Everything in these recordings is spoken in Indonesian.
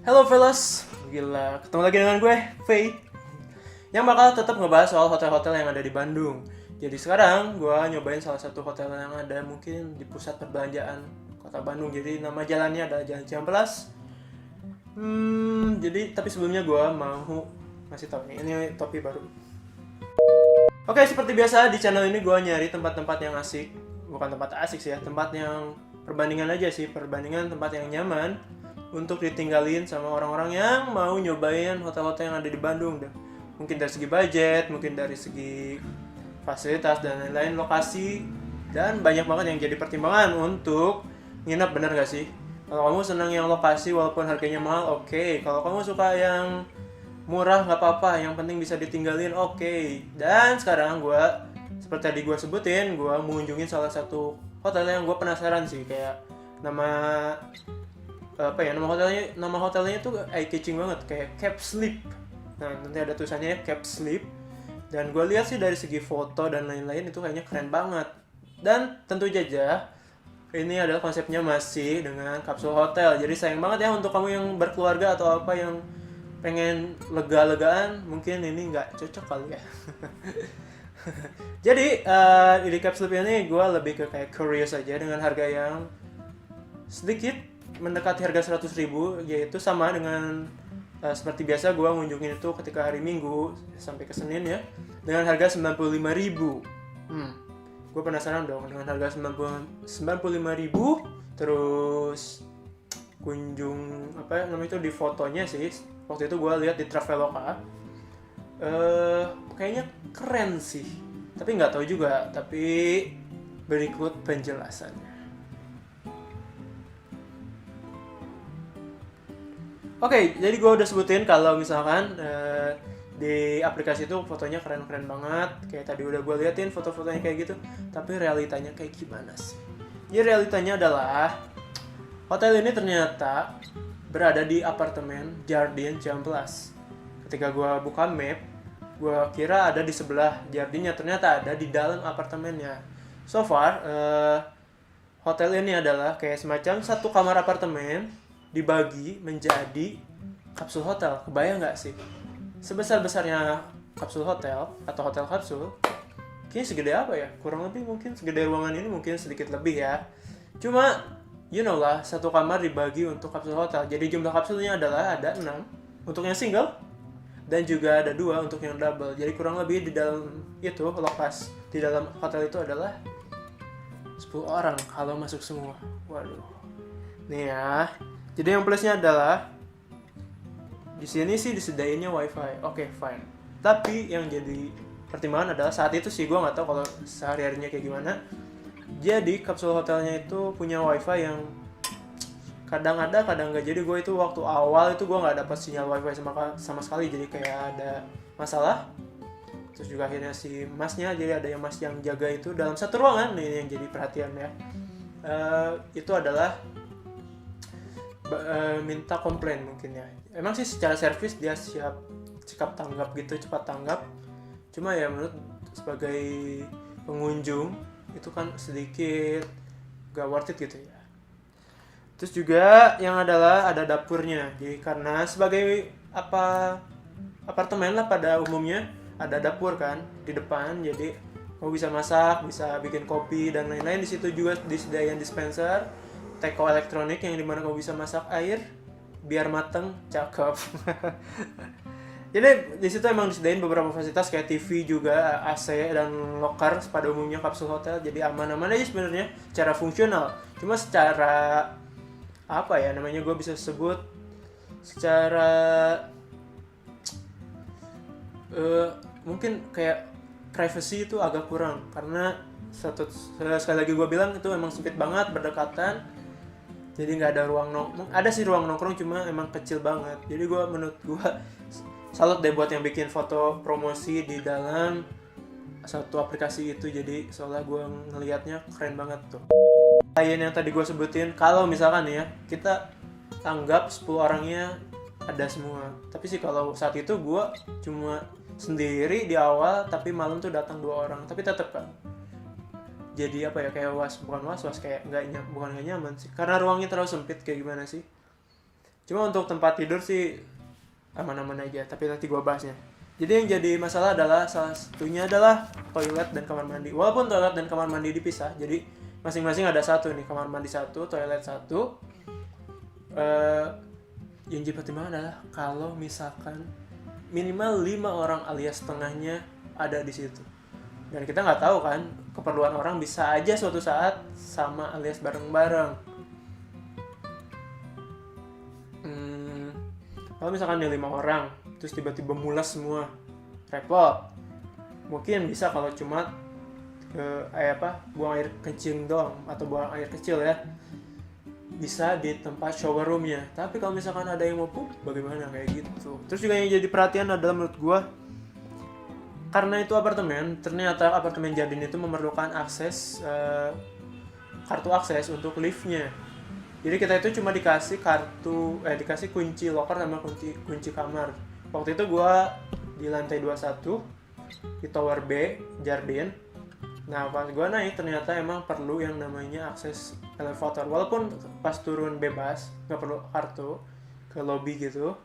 Halo fellas, gila, ketemu lagi dengan gue, Faye, yang bakal tetap ngebahas soal hotel-hotel yang ada di Bandung. Jadi sekarang gue nyobain salah satu hotel yang ada mungkin di pusat perbelanjaan kota Bandung. Jadi nama jalannya adalah Jalan Ciamplas. Jadi tapi sebelumnya gue mau ngasih tau nih, ini topik baru. Oke, seperti biasa di channel ini gue nyari tempat-tempat yang asik. Bukan tempat asik sih ya, tempat yang perbandingan aja sih, perbandingan tempat yang nyaman untuk ditinggalin sama orang-orang yang mau nyobain hotel-hotel yang ada di Bandung deh. Mungkin dari segi budget, mungkin dari segi fasilitas dan lain-lain, lokasi, dan banyak banget yang jadi pertimbangan untuk nginep, bener gak sih? Kalau kamu senang yang lokasi walaupun harganya mahal, oke. Kalau kamu suka yang murah, nggak apa-apa, yang penting bisa ditinggalin, oke. Dan sekarang gue, seperti tadi gue sebutin, gue mengunjungi salah satu hotel yang gue penasaran sih, kayak nama hotelnya tuh eye catching banget, kayak Cap Sleep. Nah, nanti ada tulisannya Cap Sleep. Dan gue lihat sih dari segi foto dan lain-lain itu kayaknya keren banget. Dan tentu saja ini adalah konsepnya masih dengan kapsul hotel. Jadi sayang banget ya untuk kamu yang berkeluarga atau apa yang pengen lega-legaan, mungkin ini nggak cocok kali ya. Jadi di Cap Sleep ini gue lebih ke kayak curious aja dengan harga yang sedikit mendekati harga 100.000, yaitu sama dengan seperti biasa gue ngunjungin itu ketika hari Minggu sampai ke Senin ya, dengan harga 95.000. Gue penasaran dong dengan harga 95.000, terus kunjung di fotonya sih waktu itu gue lihat di Traveloka, kayaknya keren sih, tapi nggak tahu juga. Tapi berikut penjelasannya. Oke, jadi gue udah sebutin kalau misalkan di aplikasi itu fotonya keren-keren banget. Kayak tadi udah gue liatin foto-fotonya kayak gitu. Tapi realitanya kayak gimana sih? Jadi realitanya adalah hotel ini ternyata berada di apartemen Jardin Ciamplas. Ketika gue buka map, gue kira ada di sebelah Jardinnya, ternyata ada di dalam apartemennya. So far, hotel ini adalah kayak semacam satu kamar apartemen dibagi menjadi kapsul hotel. Kebayang nggak sih? Sebesar-besarnya kapsul hotel atau hotel kapsul, kayaknya segede apa ya? Kurang lebih mungkin segede ruangan ini, mungkin sedikit lebih ya. Cuma, you know lah, satu kamar dibagi untuk kapsul hotel. Jadi jumlah kapsulnya adalah ada 6 untuk yang single, dan juga ada 2 untuk yang double. Jadi kurang lebih di dalam itu, lokasi di dalam hotel itu adalah 10 orang kalau masuk semua. Waduh. Nih ya. Jadi yang plusnya adalah di sini sih disediainnya wifi. Oke, fine. Tapi yang jadi pertimbangan adalah saat itu sih gue nggak tahu kalau sehari-harinya kayak gimana. Jadi kapsul hotelnya itu punya wifi yang kadang ada, kadang nggak. Jadi gue itu waktu awal itu gue nggak dapat sinyal wifi sama sekali. Jadi kayak ada masalah. Terus juga akhirnya si masnya, jadi ada yang mas yang jaga itu dalam satu ruangan. Ini yang jadi perhatian ya. Itu adalah minta komplain mungkin ya. Emang sih secara servis dia cepat tanggap gitu, cepat tanggap. Cuma ya menurut sebagai pengunjung itu kan sedikit gak worth it gitu ya. Terus juga yang adalah ada dapurnya. Jadi karena sebagai apartemen lah pada umumnya ada dapur kan di depan. Jadi kamu bisa masak, bisa bikin kopi dan lain-lain. Di situ juga disediakan dispenser teko elektronik yang dimana kamu bisa masak air biar mateng, cakep. Jadi di situ emang disediain beberapa fasilitas kayak TV juga, AC dan locker pada umumnya kapsul hotel. Jadi aman-aman aja sebenarnya secara fungsional. Cuma secara gue bisa sebut secara mungkin kayak privacy itu agak kurang, karena sekali lagi gue bilang itu emang sempit banget, berdekatan. Jadi nggak ada ruang ada sih ruang nongkrong, cuma emang kecil banget. Jadi menurut gue salut deh buat yang bikin foto promosi di dalam satu aplikasi itu. Jadi soalnya gue ngelihatnya keren banget tuh. Lain yang tadi gue sebutin, kalau misalkan ya kita anggap 10 orangnya ada semua. Tapi sih kalau saat itu gue cuma sendiri di awal, tapi malam tuh datang 2 orang. Tapi tetap kan jadi kayak bukan was kayak bukan nggak nyaman sih, karena ruangnya terlalu sempit. Kayak gimana sih, Cuma untuk tempat tidur sih aman-aman aja, tapi nanti gue bahasnya. Jadi yang jadi masalah adalah salah satunya adalah toilet dan kamar mandi. Walaupun toilet dan kamar mandi dipisah, jadi masing-masing ada satu nih, kamar mandi satu, toilet satu. Yang jadi pertimbangan adalah kalau misalkan minimal 5 orang alias setengahnya ada di situ. Dan kita nggak tahu kan, keperluan orang bisa aja suatu saat sama alias bareng-bareng. Kalau misalkan ada 5 orang, terus tiba-tiba mulas semua, repot. Mungkin bisa kalau cuma buang air kencing doang atau buang air kecil ya, bisa di tempat shower roomnya. Tapi kalau misalkan ada yang mau pup, bagaimana kayak gitu. Terus juga yang jadi perhatian adalah menurut gua, karena itu apartemen, ternyata apartemen Jardin itu memerlukan akses kartu akses untuk liftnya. Jadi kita itu cuma dikasih dikasih kunci locker sama kunci kamar. Waktu itu gua di lantai 21 di tower B Jardin. Nah pas gua naik ternyata emang perlu yang namanya akses elevator. Walaupun pas turun bebas, nggak perlu kartu ke lobby gitu.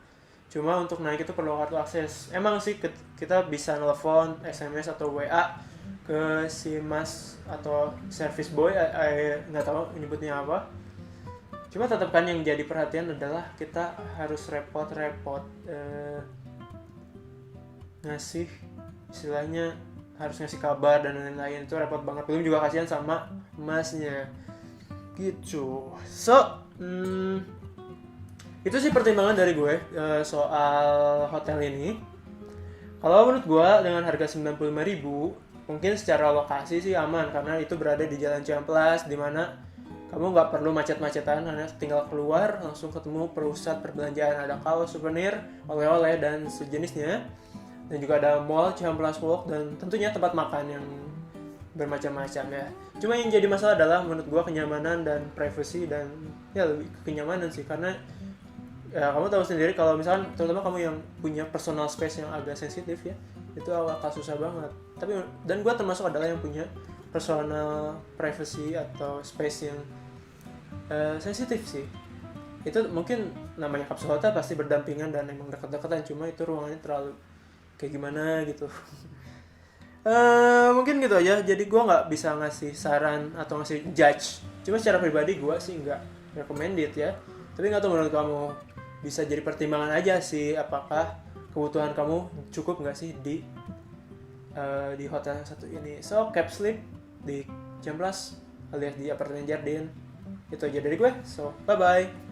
Cuma untuk naik itu perlu kartu akses. Emang sih kita bisa nelfon, SMS atau WA ke si mas atau service boy, nggak tahu nyebutnya apa. Cuma tetap kan yang jadi perhatian adalah kita harus repot-repot ngasih, istilahnya harus ngasih kabar dan lain-lain, itu repot banget. Belum juga kasihan sama masnya gitu. So itu sih pertimbangan dari gue soal hotel ini. Kalau menurut gue dengan harga 95.000 mungkin secara lokasi sih aman, karena itu berada di Jalan Ciamplas, dimana kamu nggak perlu macet-macetan, hanya tinggal keluar langsung ketemu pusat perbelanjaan, ada kaos, souvenir, oleh-oleh dan sejenisnya, dan juga ada mall Ciamplas Walk, dan tentunya tempat makan yang bermacam-macam ya. Cuma yang jadi masalah adalah menurut gue kenyamanan dan privacy, dan ya lebih kenyamanan sih, karena ya kamu tahu sendiri kalau misalkan terutama kamu yang punya personal space yang agak sensitif ya, itu agak susah banget. Dan gue termasuk adalah yang punya personal privacy atau space yang sensitif sih. Itu mungkin namanya kapsul hotel pasti berdampingan dan emang dekat-dekatan, cuma itu ruangannya terlalu kayak gimana gitu. Mungkin gitu aja. Jadi gue nggak bisa ngasih saran atau ngasih judge. Cuma secara pribadi gue sih nggak recommended ya. Tapi nggak tahu menurut kamu, bisa jadi pertimbangan aja sih, apakah kebutuhan kamu cukup nggak sih di hotel yang satu ini. So cap sleep di Ciamplas alias di apartemen Jardin. Itu aja dari gue. So bye bye.